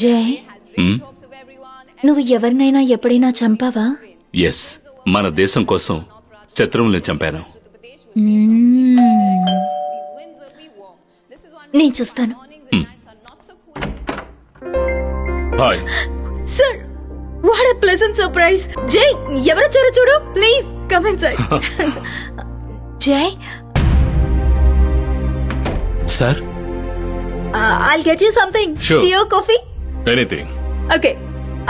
జై, నువ్వు ఎవరినైనా ఎప్పుడైనా చంపావా? ఎస్, మన దేశం కోసం శత్రువుల్ని చంపాను. నేను చూస్తాను. Hi sir, what a pleasant surprise. Jai, ఎవరొచ్చారో చూడు. Please come inside. Jai, sir, I'll get you something. Sure. Tea or coffee? Anything. Okay,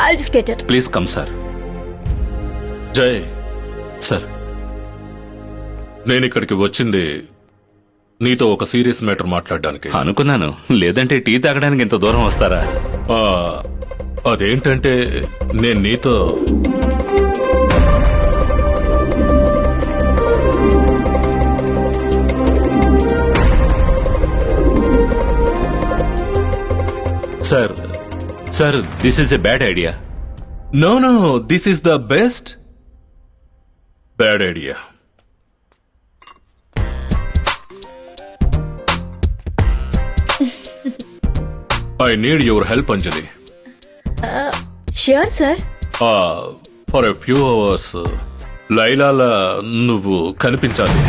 I'll just get it. Please come sir. Jai sir, నేను ఇక్కడికి వచ్చింది నీతో ఒక సీరియస్ మ్యాటర్ మాట్లాడడానికి. అనుకున్నాను, లేదంటే టీ తాగడానికి ఇంత దూరం వస్తారా? అదేంటంటే నేను నీతో sir, this is a bad idea. No, this is the best bad idea. I need your help, Anjali. Sure, sir. For a few hours లైలాలా నువ్వు కనిపించాలి.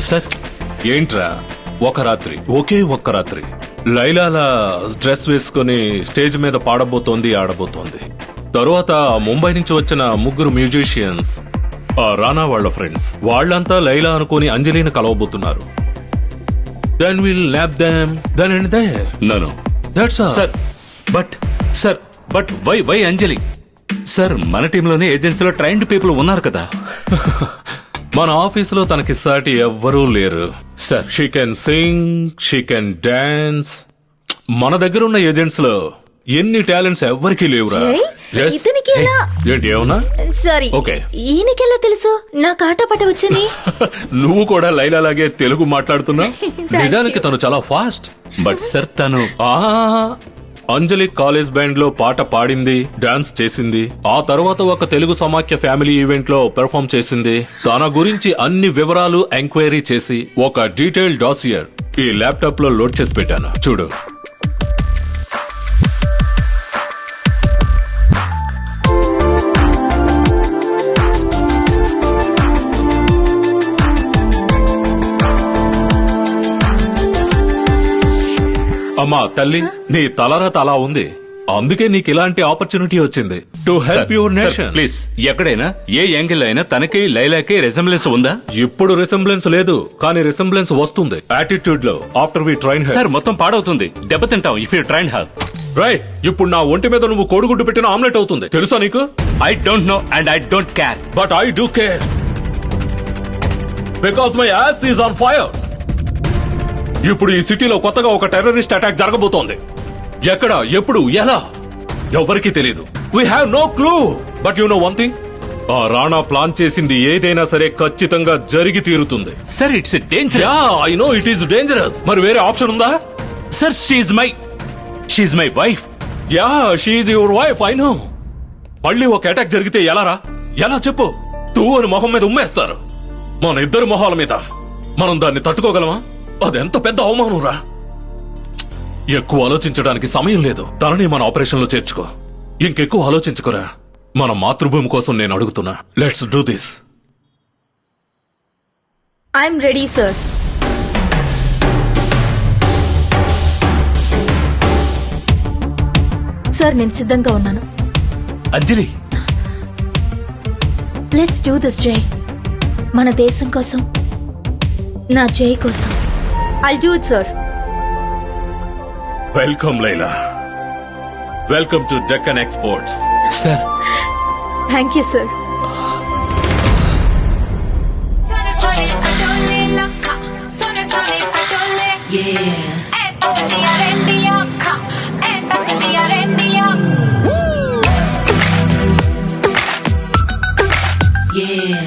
సార్, ఏంట్రా ఒక రాత్రి, ఒకే ఒక్క రాత్రి లైలాలా డ్రెస్ వేసుకుని స్టేజ్ మీద పాడబోతోంది, ఆడబోతోంది. తరువాత ముంబై నుంచి వచ్చిన ముగ్గురు మ్యూజిషియన్స్, రానా వాళ్ళ ఫ్రెండ్స్, వాళ్ళంతా లైలా అనుకుని అంజలిని కలవబోతున్నారు. Then we'll nab them, then and there. No. That's all. But why Anjali? Sir, మన టీంలోనే ఏజెన్సీలో ట్రైన్డ్ పీపుల్ ఉన్నారు కదా. మన ఆఫీసులో తనకి సాటి ఎవ్వరూ లేరు. Sir, she can sing, she can dance. మన దగ్గర ఉన్న ఏజెంట్స్ లో ఎన్ని టాలెంట్స్ ఎవ్వరికీ లేవురా. ఏంటి ఏమన్నా? Sorry, okay. ఈయనకెలా తెలుసు నాకు ఆట పాట వచ్చని? నువ్వు కూడా లైలాలాగే తెలుగు మాట్లాడుతున్నా. నిజానికి తను చాలా ఫాస్ట్. బట్ సార్, తను అంజలి కాలేజ్ బ్యాండ్ లో పాట పాడింది, డాన్స్ చేసింది. ఆ తర్వాత ఒక తెలుగు సమాఖ్య ఫ్యామిలీ ఈవెంట్ లో పెర్ఫార్మ్ చేసింది. తన గురించి అన్ని వివరాలు ఎంక్వైరీ చేసి ఒక డీటెయిల్ డాసియర్ ఈ ల్యాప్టాప్ లో లోడ్ చేసి పెట్టాను, చూడు. అమ్మా తల్లి, నీ తలరాత అలా ఉంది, అందుకే నీకు ఇలాంటి ఆపర్చునిటీ వచ్చింది. To help your nation. Please, ఎక్కడైనా ఏ యాంగిల్ అయినా తనకి లైలాకి రెసెంబ్లెన్స్ ఉందా? ఇప్పుడు రెసెంబ్లెన్స్ లేదు, కానీ రెసెంబ్లెన్స్ వస్తుంది యాటిట్యూడ్ లో after we train her. Sir, మొత్తం పాడవుతుంది, దెబ్బతింటాం if you train her. Right, ఇప్పుడు నా ఒంటి మీద నువ్వు కోడిగుడ్డు పెట్టిన ఆమ్లెట్ అవుతుంది, తెలుసా నీకు? I don't know and I don't care. But I do care because my ass is on fire. ఇప్పుడు ఈ సిటీలో కొత్తగా ఒక టెర్రరిస్ట్ అటాక్ జరగబోతోంది. ఎక్కడ, ఎప్పుడు, ఎలా, ఎవరికి తెలియదు. We have no clue. But you know one thing, ఆ రాణా ప్లాన్ చేసింది ఏదైనా సరే ఖచ్చితంగా జరిగి తీరుతుంది. Sir, it's danger. Yeah, I know it is dangerous. మరి వేరే ఆప్షన్ ఉందా? Sir, she's my wife. Yeah, she's your wife, I know. మళ్ళీ ఒక అటాక్ జరిగితే ఎలారా? ఎలా చెప్పు? తూ అని మొహం మీద ఉమ్మేస్తారు, మన ఇద్దరు మొహాల మీద. మనం దాన్ని తట్టుకోగలమా? అదెంత పెద్ద అవమానం రా. ఎక్కువ ఆలోచించడానికి సమయం లేదు. తనని మన ఆపరేషన్ లో చేర్చుకో. ఇంకెక్కువ ఆలోచించుకోరా. మన మాతృభూమి కోసం నేను అడుగుతున్నా. Let's do this. I'm ready sir. Sir, నేను సిద్ధంగా ఉన్నాను. అంజలి, లెట్స్ డూ దిస్ జై. మన దేశం కోసం, నా జై కోసం. I'll do it, sir. Welcome, Layla. Welcome to Deccan Exports. Sir. Thank you, sir. Yeah.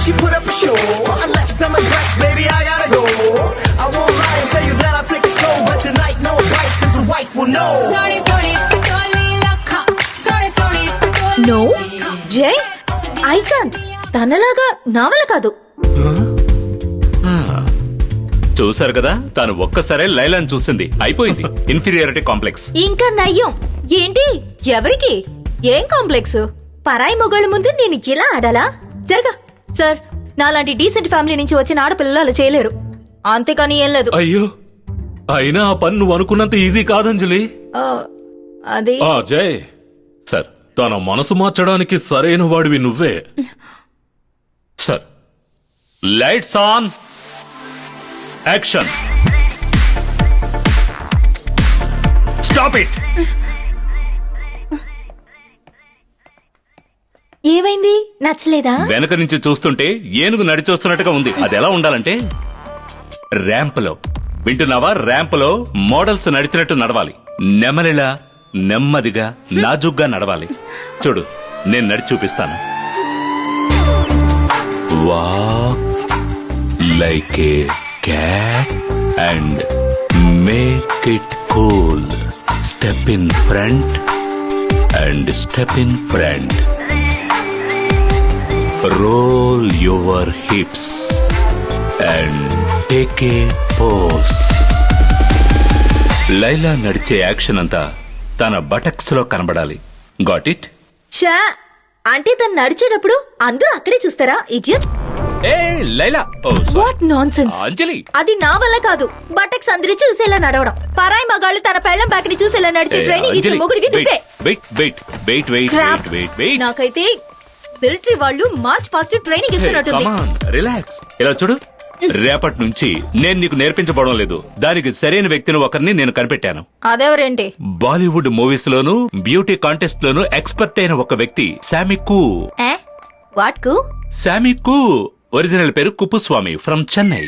She put up a show. Unless I'm a dress, baby, I gotta go. I won't lie and tell you that I'll take it slow. But tonight, no bites, cause the wife will know. Sorry, Patoli Lakha. Sorry, Patoli. No, Jay, I can't. తనలాగా నావల కాదు. చూసారు కదా, తాను ఒక్కసారే లైలాని చూసింది, అయిపోయింది. Inferiority complex. ఇంకా నయ్యం. ఏంటి? ఎవరికి ఏం కాంప్లెక్స్? పరాయి మొగాళ్ళ ముందు నేను ఇలా ఆడాలా? జరగా సార్, నాలాంటి డీసెంట్ ఫ్యామిలీ నుంచి వచ్చిన ఆడపిల్లలు అలా చేయలేరు. అంతేకాని ఏం లేదు. అయ్యో, అయినా ఆ పని నువ్వు అనుకున్నంత ఈజీ కాదంజలి. అది జయ్ సార్, తన మనసు మార్చడానికి సరైన వాడివి నువ్వే. Sir, lights on, action. Stop it. ఏమైంది? నచ్చలేదా? వెనక నుంచి చూస్తుంటే ఏనుగు నడిచొస్తున్నట్టుగా ఉంది. అది ఎలా ఉండాలంటే ర్యాంపులో, వింటున్నావా, ర్యాంపులో మోడల్స్ నడిచినట్టు నడవాలి. నెమలిలా నెమ్మదిగా నాజుగ్గా నడవాలి. చూడు, నేను నడిచి చూపిస్తాను. Walk like a cat and make it cool. Step in front and step in front. Roll your hips and take a pose. Laila నడిచే యాక్షన్ అంతా తన బటక్స్ లో కనబడాలి. Got it? చా, అంటే తను నడిచేటప్పుడు అందరూ అక్కడే చూస్తారా? ఇడియట్. ఏ లైలా, వాట్ నాన్సెన్స్. అంజలి, అది నా వల్ల కాదు. బటక్స్ అందరూ చూసేలా నడవడం. పరాయి మగాళ్ళు తన పెళ్ళం బ్యాక్ ని చూసేలా నడిచే ట్రైనింగ్ ఇచ్చే మొగుడివి నువ్వే. నాకైతే మిలిటరీ వాళ్ళు మార్చ్ పాస్ట్ ట్రైనింగ్ ఇస్తున్నట్టుంది. రిలాక్స్. ఇలా చూడు, రేపటి నుంచి నేను నీకు నేర్పించబడడం లేదు. దానికి సరైన వ్యక్తిని ఒకరిని నేను కనిపెట్టాను. అదెవరేంటి? బాలీవుడ్ మూవీస్ లోను బ్యూటీ కాంటెస్ట్ లోను ఎక్స్పర్ట్ అయిన ఒక వ్యక్తి, శామీ కూ. వాట్ కు? శామీ కూ. ఒరిజినల్ పేరు Kuppuswamy, from Chennai.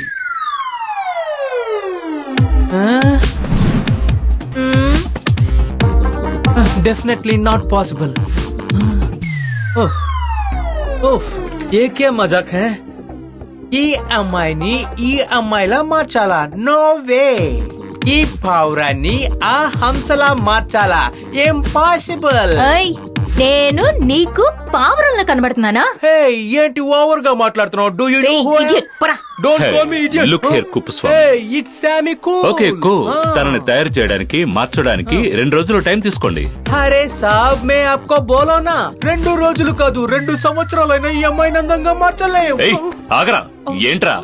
Definitely not possible. ये क्या मजाक है? ఈ అమ్మాయిని ఈ అమ్మాయిలా మార్చాలా? No way. ఈ పావురాన్ని ఆ హంసలా మార్చాలా? ఇంపాసిబుల్. నేను నీకు పావురంలా కనబడుతున్నానా? హే, ఏంటి ఓవర్ గా మాట్లాడుతున్నావు? Do you know who I am? Don't call me idiot. Look here Kuppuswamy. Hey, it's Shami cool. Okay cool. తనని తయారు చేయడానికి, మార్చడానికి 2 రోజులు టైం తీసుకోండి. అరే సాబ్, మే ఆప్కో బోలో నా, 2 రోజులు కాదు 2 సంవత్సరాలైనా ఈ అమ్మాయిని అందంగా మార్చలేం. ఏయ్, ఆగరా. ఏంట్రా,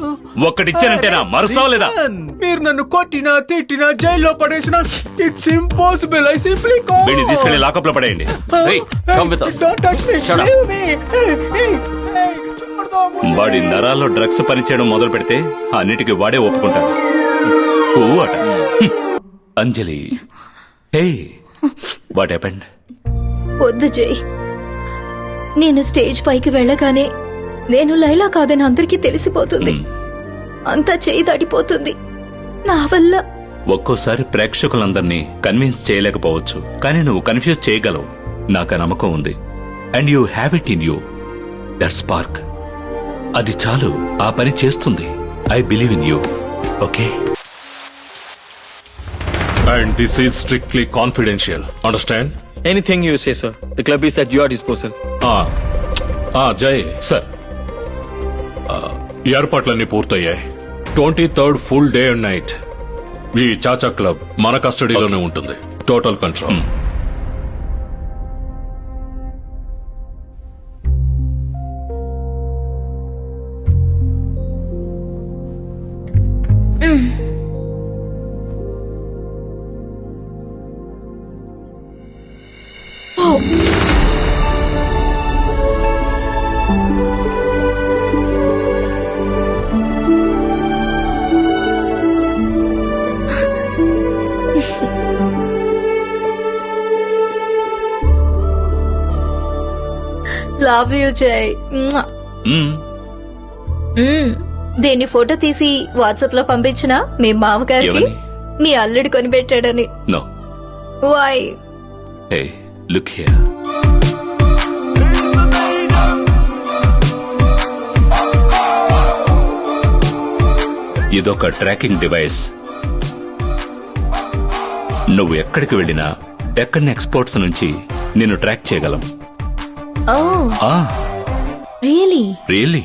ఒక్కటిచ్చానంటేనా మరుస్తావా లేదా? మీరు నన్ను కొట్టినా తిట్టినా జైల్లో పడేసినా it's impossible. I simply call. వీడిని తీసుకెళ్లి లాకప్ లో పడేయండి. Don't touch me. Shut up. Leave me. Hey. వాడి నరాల్లో డ్రగ్స్ పనిచేయడం మొదలు పెడితే అన్నిటికీ వాడే ఒప్పుకుంటాడు. అట అంజలి. హే, వాట్ హ్యాపెండ్? వద్దు జై. నేను స్టేజ్ పైకి వెళ్ళగానే నేను లైలా కాదని అందరికీ తెలిసిపోతుంది. అంతా చేయి దాటిపోతుంది నా వల్ల. ఒక్కోసారి ప్రేక్షకులందరినీ కన్విన్స్ చేయలేకపోవచ్చు, కానీ నువ్వు కన్ఫ్యూజ్ చేయగలవు. నాకు నమ్మకం ఉంది. And you have it in you, that spark. అది చాలు, ఆ పని చేస్తుంది. I believe in you. Okay? And this is strictly confidential. Understand? Anything you say, sir. The club is at your disposal. జై సార్, ఏర్పాట్లన్నీ పూర్తయ్యాయి. 23rd full day and night ఈ చాచా club మన కస్టడీలోనే ఉంటుంది. Total control. లవ్ యూ జై. దీన్ని photo తీసి WhatsApp లో పంపించిన మీ మామగారికి మీ అల్లుడు కొనిపెట్టాడని. No. Why? Hey, look here. ఇదొక ట్రాకింగ్ డివైస్. నువ్వు ఎక్కడికి వెళ్ళినా డెక్కన్ ఎక్స్పోర్ట్స్ నుంచి నిన్ను ట్రాక్ చేయగలం. Really? Really?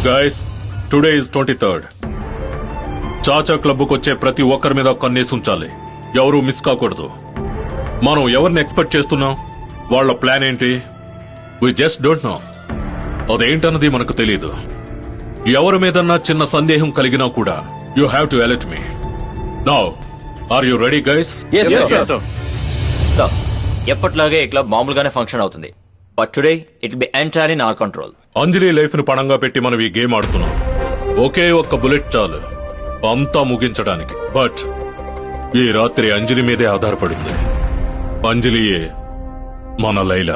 Guys, today is 23rd. Chacha క్లబ్కు వచ్చే ప్రతి ఒక్కరి మీద కన్నేసి ఉంచాలి. ఎవరు మిస్ కాకూడదు. మనం ఎవరిని ఎక్స్పెక్ట్ చేస్తున్నాం, వాళ్ళ ప్లాన్ ఏంటి, వి జస్ట్ డోంట్ నో. అదేంటన్నది మనకు తెలియదు. ఎవరి మీదన్నా చిన్న సందేహం కలిగినా కూడా you have to alert me. Now are you ready guys? Yes, sir. So ఎప్పట్లాగే ఈ క్లబ్ మామూలుగానే ఫంక్షన్ అవుతుంది. But today it be entire in our control. Anjali life ను పణంగా పెట్టి మనం ఈ గేమ్ ఆడుతున్నాం. ఒకే ఒక్క బుల్లెట్ చాలు అంతా ముగించడానికి. బట్ ఈ రాత్రి అంజలి మీదే ఆధారపడింది. అంజలియే మన లైలా.